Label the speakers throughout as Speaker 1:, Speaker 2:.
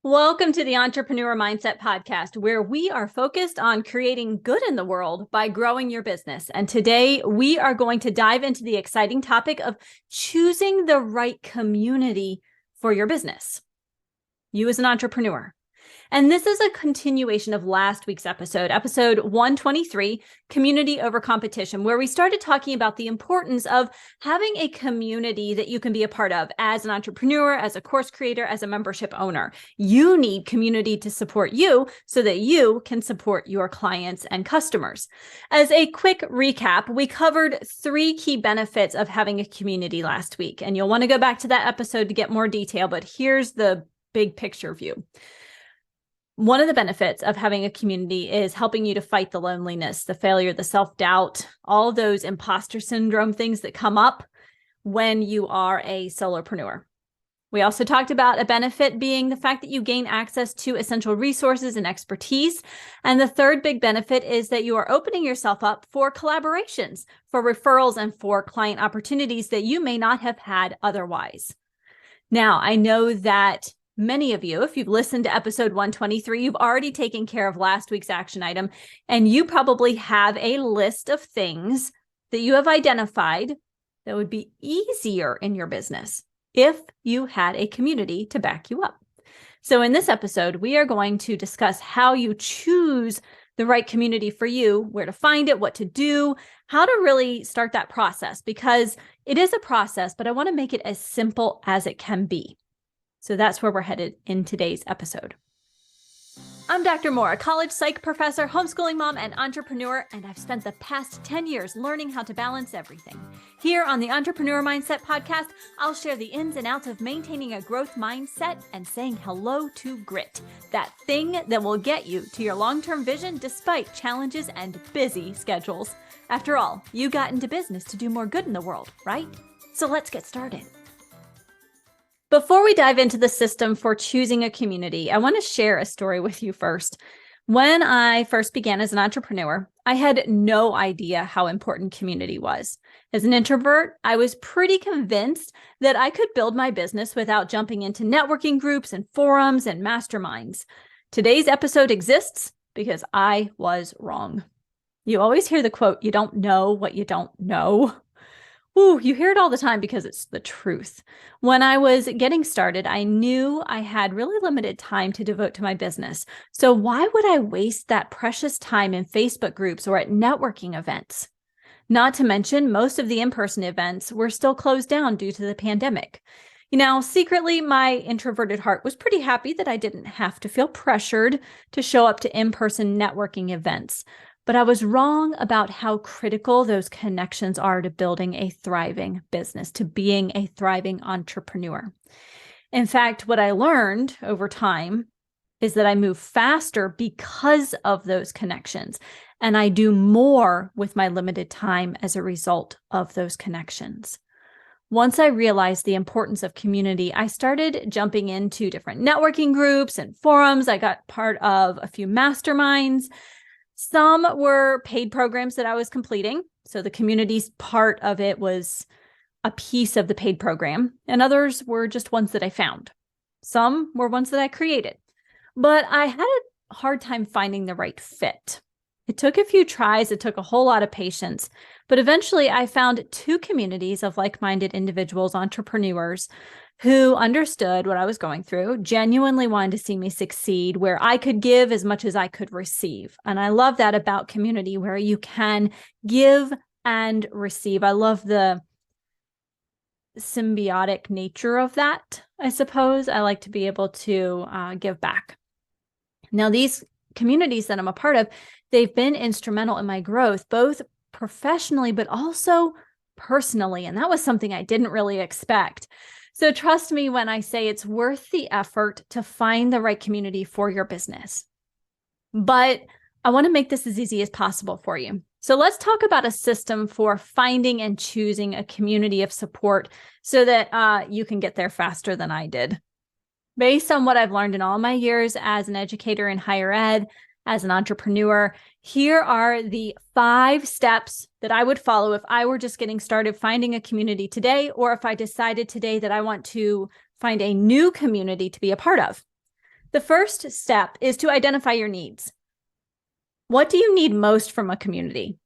Speaker 1: Welcome to the Entrepreneur Mindset Podcast, where we are focused on creating good in the world by growing your business. And today we are going to dive into the exciting topic of choosing the right community for your business. You as an entrepreneur. And this is a continuation of last week's episode 123, Community Over Competition, where we started talking about the importance of having a community that you can be a part of as an entrepreneur, as a course creator, as a membership owner. You need community to support you so that you can support your clients and customers. As a quick recap, we covered 3 key benefits of having a community last week, and you'll want to go back to that episode to get more detail, but here's the big picture view. One of the benefits of having a community is helping you to fight the loneliness, the failure, the self-doubt, all those imposter syndrome things that come up when you are a solopreneur. We also talked about a benefit being the fact that you gain access to essential resources and expertise. And the third big benefit is that you are opening yourself up for collaborations, for referrals, and for client opportunities that you may not have had otherwise. Now, I know that many of you, if you've listened to episode 123, you've already taken care of last week's action item, and you probably have a list of things that you have identified that would be easier in your business if you had a community to back you up. So in this episode, we are going to discuss how you choose the right community for you, where to find it, what to do, how to really start that process, because it is a process, but I want to make it as simple as it can be. So that's where we're headed in today's episode. I'm Dr. Moore, a college psych professor, homeschooling mom, and entrepreneur, and I've spent the past 10 years learning how to balance everything. Here on the Entrepreneur Mindset Podcast, I'll share the ins and outs of maintaining a growth mindset and saying hello to grit, that thing that will get you to your long-term vision despite challenges and busy schedules. After all, you got into business to do more good in the world, right? So let's get started. Before we dive into the system for choosing a community, I want to share a story with you first. When I first began as an entrepreneur, I had no idea how important community was. As an introvert, I was pretty convinced that I could build my business without jumping into networking groups and forums and masterminds. Today's episode exists because I was wrong. You always hear the quote, "You don't know what you don't know." Ooh, you hear it all the time because it's the truth. When I was getting started, I knew I had really limited time to devote to my business. So why would I waste that precious time in Facebook groups or at networking events? Not to mention, most of the in-person events were still closed down due to the pandemic. Secretly, my introverted heart was pretty happy that I didn't have to feel pressured to show up to in-person networking events. But I was wrong about how critical those connections are to building a thriving business, to being a thriving entrepreneur. In fact, what I learned over time is that I move faster because of those connections, and I do more with my limited time as a result of those connections. Once I realized the importance of community, I started jumping into different networking groups and forums. I got part of a few masterminds. Some were paid programs that I was completing. So the community's part of it was a piece of the paid program, and others were just ones that I found. Some were ones that I created, but I had a hard time finding the right fit. It took a few tries. It took a whole lot of patience, but eventually I found 2 communities of like-minded individuals, entrepreneurs, who understood what I was going through, genuinely wanted to see me succeed, where I could give as much as I could receive. And I love that about community, where you can give and receive. I love the symbiotic nature of that, I suppose. I like to be able to give back. Now, these communities that I'm a part of, they've been instrumental in my growth, both professionally, but also personally. And that was something I didn't really expect. So trust me when I say it's worth the effort to find the right community for your business. But I want to make this as easy as possible for you. So let's talk about a system for finding and choosing a community of support so that you can get there faster than I did. Based on what I've learned in all my years as an educator in higher ed, as an entrepreneur, here are the 5 steps that I would follow if I were just getting started finding a community today, or if I decided today that I want to find a new community to be a part of. The first step is to identify your needs. What do you need most from a community?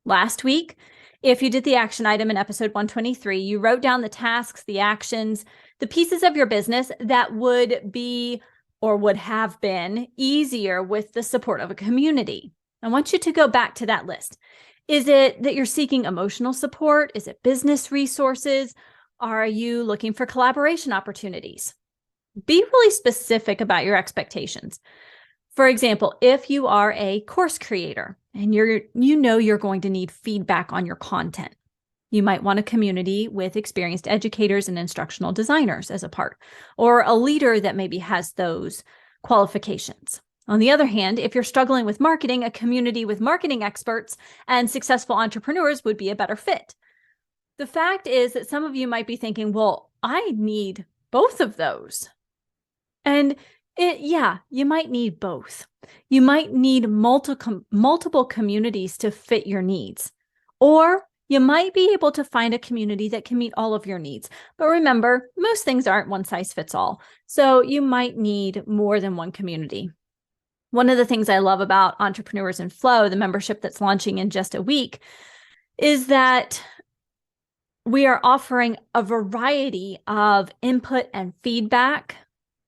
Speaker 1: Last week, if you did the action item in episode 123, you wrote down the tasks, the actions, the pieces of your business that would be or would have been easier with the support of a community. I want you to go back to that list. Is it that you're seeking emotional support? Is it business resources? Are you looking for collaboration opportunities? Be really specific about your expectations. For example, if you are a course creator and you're going to need feedback on your content, you might want a community with experienced educators and instructional designers as a part, or a leader that maybe has those qualifications. On the other hand, if you're struggling with marketing, a community with marketing experts and successful entrepreneurs would be a better fit. The fact is that some of you might be thinking, well, I need both of those. And you might need both. You might need multiple communities to fit your needs, or you might be able to find a community that can meet all of your needs. But remember, most things aren't one size fits all. So you might need more than one community. One of the things I love about Entrepreneurs in Flow, the membership that's launching in just a week, is that we are offering a variety of input and feedback.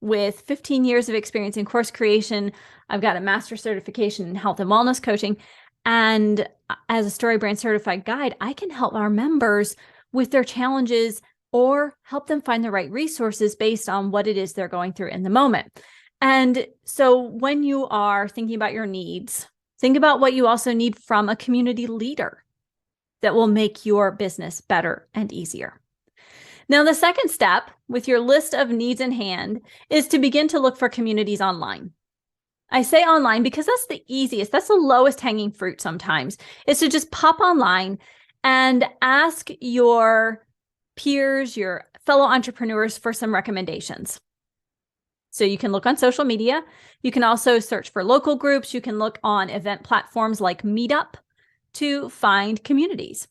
Speaker 1: With 15 years of experience in course creation, I've got a master's certification in health and wellness coaching. And as a StoryBrand certified guide, I can help our members with their challenges or help them find the right resources based on what it is they're going through in the moment. And so when you are thinking about your needs, think about what you also need from a community leader that will make your business better and easier. Now, the second step with your list of needs in hand is to begin to look for communities online. I say online because that's the easiest, that's the lowest hanging fruit sometimes, is to just pop online and ask your peers, your fellow entrepreneurs for some recommendations. So you can look on social media. You can also search for local groups. You can look on event platforms like Meetup to find communities.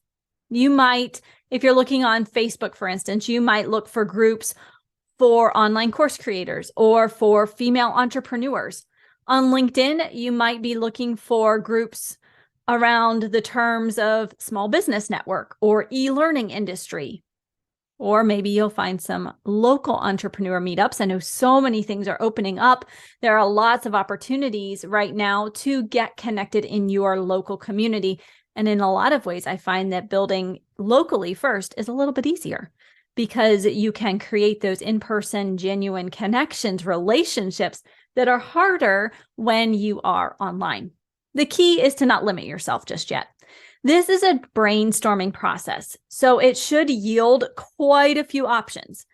Speaker 1: You might, if you're looking on Facebook, for instance, you might look for groups for online course creators or for female entrepreneurs. On LinkedIn, you might be looking for groups around the terms of small business network or e-learning industry. Or maybe you'll find some local entrepreneur meetups. I know so many things are opening up. There are lots of opportunities right now to get connected in your local community. And in a lot of ways, I find that building locally first is a little bit easier because you can create those in-person, genuine connections, relationships that are harder when you are online. The key is to not limit yourself just yet. This is a brainstorming process, so it should yield quite a few options.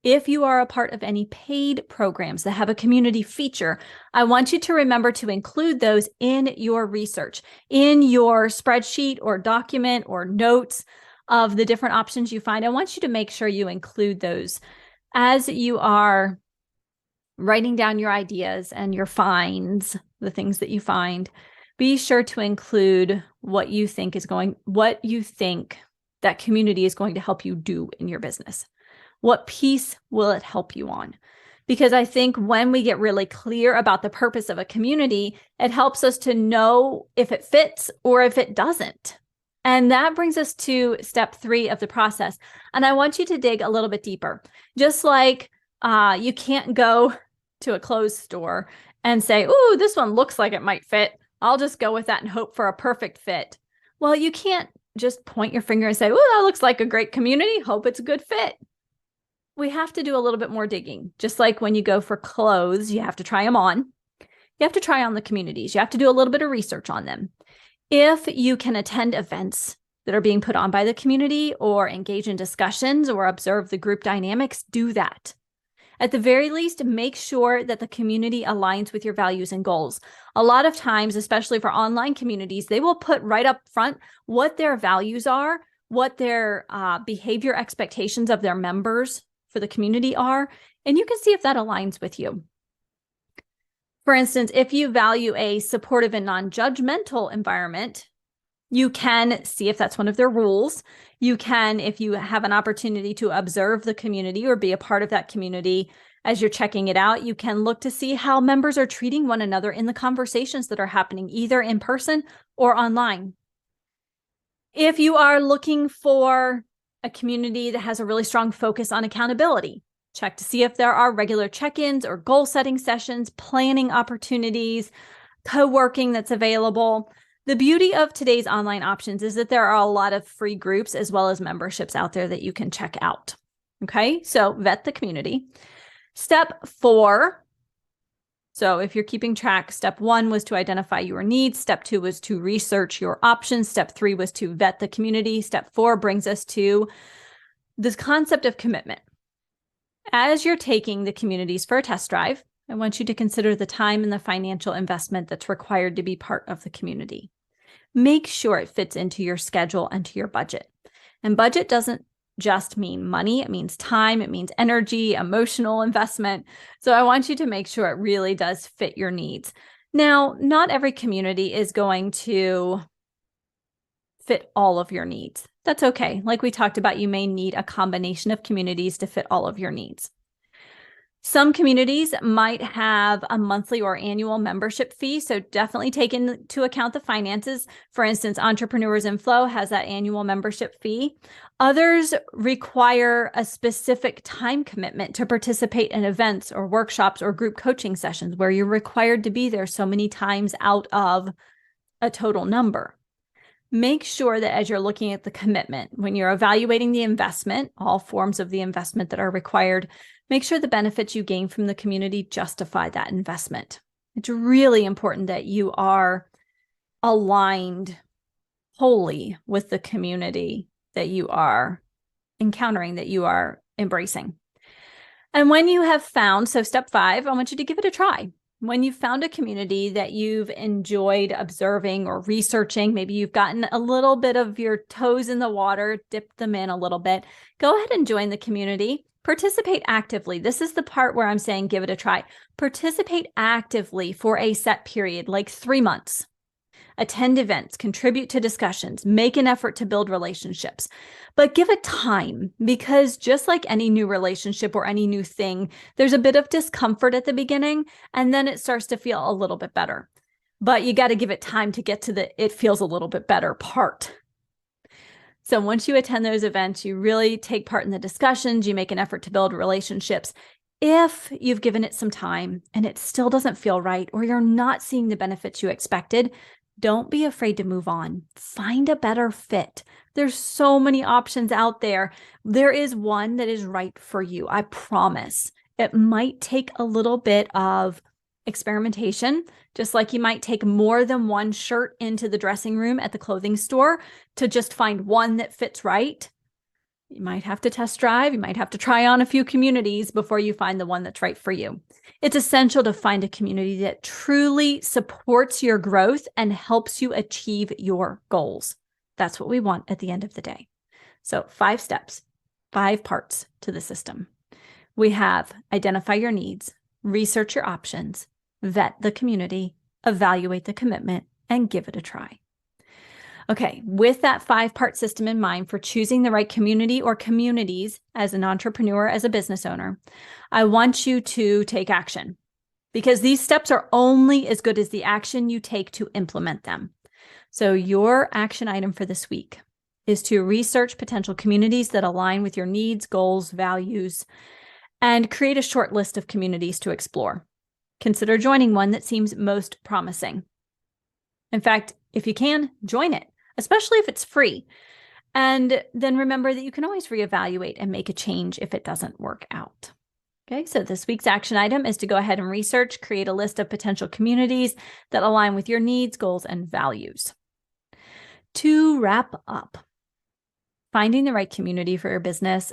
Speaker 1: If you are a part of any paid programs that have a community feature, I want you to remember to include those in your research, in your spreadsheet or document or notes of the different options you find. I want you to make sure you include those as you are writing down your ideas and your finds, the things that you find. Be sure to include what you think that community is going to help you do in your business. What piece will it help you on? Because I think when we get really clear about the purpose of a community, it helps us to know if it fits or if it doesn't. And that brings us to step 3 of the process. And I want you to dig a little bit deeper. Just like you can't go to a clothes store and say, ooh, this one looks like it might fit. I'll just go with that and hope for a perfect fit. Well, you can't just point your finger and say, ooh, that looks like a great community. Hope it's a good fit. We have to do a little bit more digging. Just like when you go for clothes, you have to try them on. You have to try on the communities. You have to do a little bit of research on them. If you can attend events that are being put on by the community or engage in discussions or observe the group dynamics, do that. At the very least, make sure that the community aligns with your values and goals. A lot of times, especially for online communities, they will put right up front what their values are, what their behavior expectations of their members for the community are, and you can see if that aligns with you. For instance, if you value a supportive and non-judgmental environment, you can see if that's one of their rules. You can, if you have an opportunity to observe the community or be a part of that community, As you're checking it out, you can look to see how members are treating one another in the conversations that are happening either in person or online. If you are looking for a community that has a really strong focus on accountability, check to see if there are regular check-ins or goal-setting sessions, planning opportunities, co-working that's available. The beauty of today's online options is that there are a lot of free groups as well as memberships out there that you can check out. Okay, so vet the community. Step 4. So if you're keeping track, step 1 was to identify your needs. Step 2 was to research your options. Step 3 was to vet the community. Step 4 brings us to this concept of commitment. As you're taking the communities for a test drive, I want you to consider the time and the financial investment that's required to be part of the community. Make sure it fits into your schedule and to your budget. And budget doesn't just mean money. It means time. It means energy, emotional investment. So I want you to make sure it really does fit your needs. Now, not every community is going to fit all of your needs. That's okay. Like we talked about, you may need a combination of communities to fit all of your needs. Some communities might have a monthly or annual membership fee, so definitely take into account the finances. For instance, Entrepreneurs in Flow has that annual membership fee. Others require a specific time commitment to participate in events or workshops or group coaching sessions where you're required to be there so many times out of a total number. Make sure that as you're looking at the commitment, when you're evaluating the investment, all forms of the investment that are required, make sure the benefits you gain from the community justify that investment. It's really important that you are aligned wholly with the community that you are encountering, that you are embracing. And when you have found, so step 5, I want you to give it a try. When you've found a community that you've enjoyed observing or researching, maybe you've gotten a little bit of your toes in the water, dipped them in a little bit, go ahead and join the community. Participate actively. This is the part where I'm saying give it a try. Participate actively for a set period, like 3 months. Attend events, contribute to discussions, make an effort to build relationships, but give it time, because just like any new relationship or any new thing, there's a bit of discomfort at the beginning, and then it starts to feel a little bit better. But you got to give it time to get to the it feels a little bit better part. So once you attend those events, you really take part in the discussions, you make an effort to build relationships. If you've given it some time and it still doesn't feel right, or you're not seeing the benefits you expected, don't be afraid to move on. Find a better fit. There's so many options out there. There is one that is right for you. I promise. It might take a little bit of experimentation, just like you might take more than one shirt into the dressing room at the clothing store to just find one that fits right. You might have to test drive. You might have to try on a few communities before you find the one that's right for you. It's essential to find a community that truly supports your growth and helps you achieve your goals. That's what we want at the end of the day. So 5 steps, 5 parts to the system. We have identify your needs, research your options, vet the community, evaluate the commitment, and give it a try. Okay, with that 5-part system in mind for choosing the right community or communities as an entrepreneur, as a business owner, I want you to take action, because these steps are only as good as the action you take to implement them. So your action item for this week is to research potential communities that align with your needs, goals, values, and create a short list of communities to explore. Consider joining one that seems most promising. In fact, if you can, join it, especially if it's free. And then remember that you can always reevaluate and make a change if it doesn't work out. Okay, so this week's action item is to go ahead and research, create a list of potential communities that align with your needs, goals, and values. To wrap up, finding the right community for your business,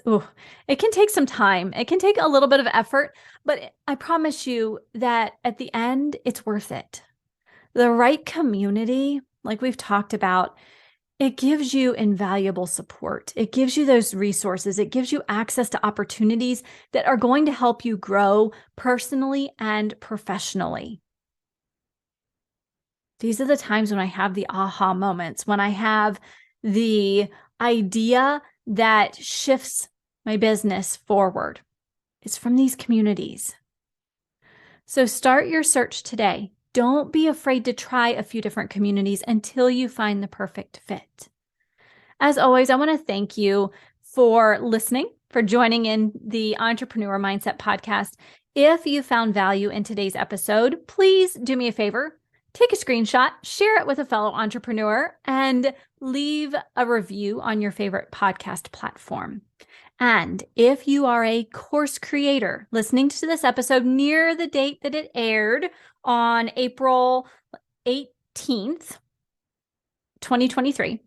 Speaker 1: it can take some time. It can take a little bit of effort, but I promise you that at the end, it's worth it. The right community, like we've talked about, it gives you invaluable support. It gives you those resources. It gives you access to opportunities that are going to help you grow personally and professionally. These are the times when I have the aha moments, when I have the idea that shifts my business forward. is from these communities. So start your search today. Don't be afraid to try a few different communities until you find the perfect fit. As always, I want to thank you for listening, for joining in the Entrepreneur Mindset Podcast. If you found value in today's episode, please do me a favor. Take a screenshot, share it with a fellow entrepreneur, and leave a review on your favorite podcast platform. And if you are a course creator listening to this episode near the date that it aired on April 18th, 2023,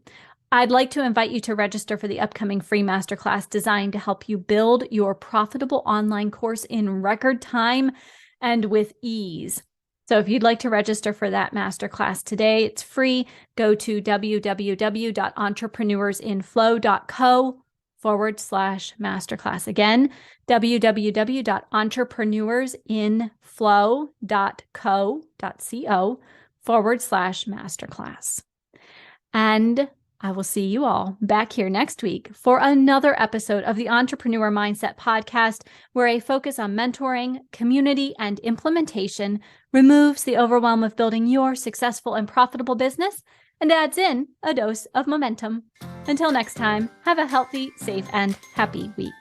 Speaker 1: I'd like to invite you to register for the upcoming free masterclass designed to help you build your profitable online course in record time and with ease. So if you'd like to register for that masterclass today, it's free. Go to www.entrepreneursinflow.co/masterclass. Again, www.entrepreneursinflow.co.co/masterclass. And I will see you all back here next week for another episode of the Entrepreneur Mindset Podcast, where a focus on mentoring, community, and implementation removes the overwhelm of building your successful and profitable business and adds in a dose of momentum. Until next time, have a healthy, safe, and happy week.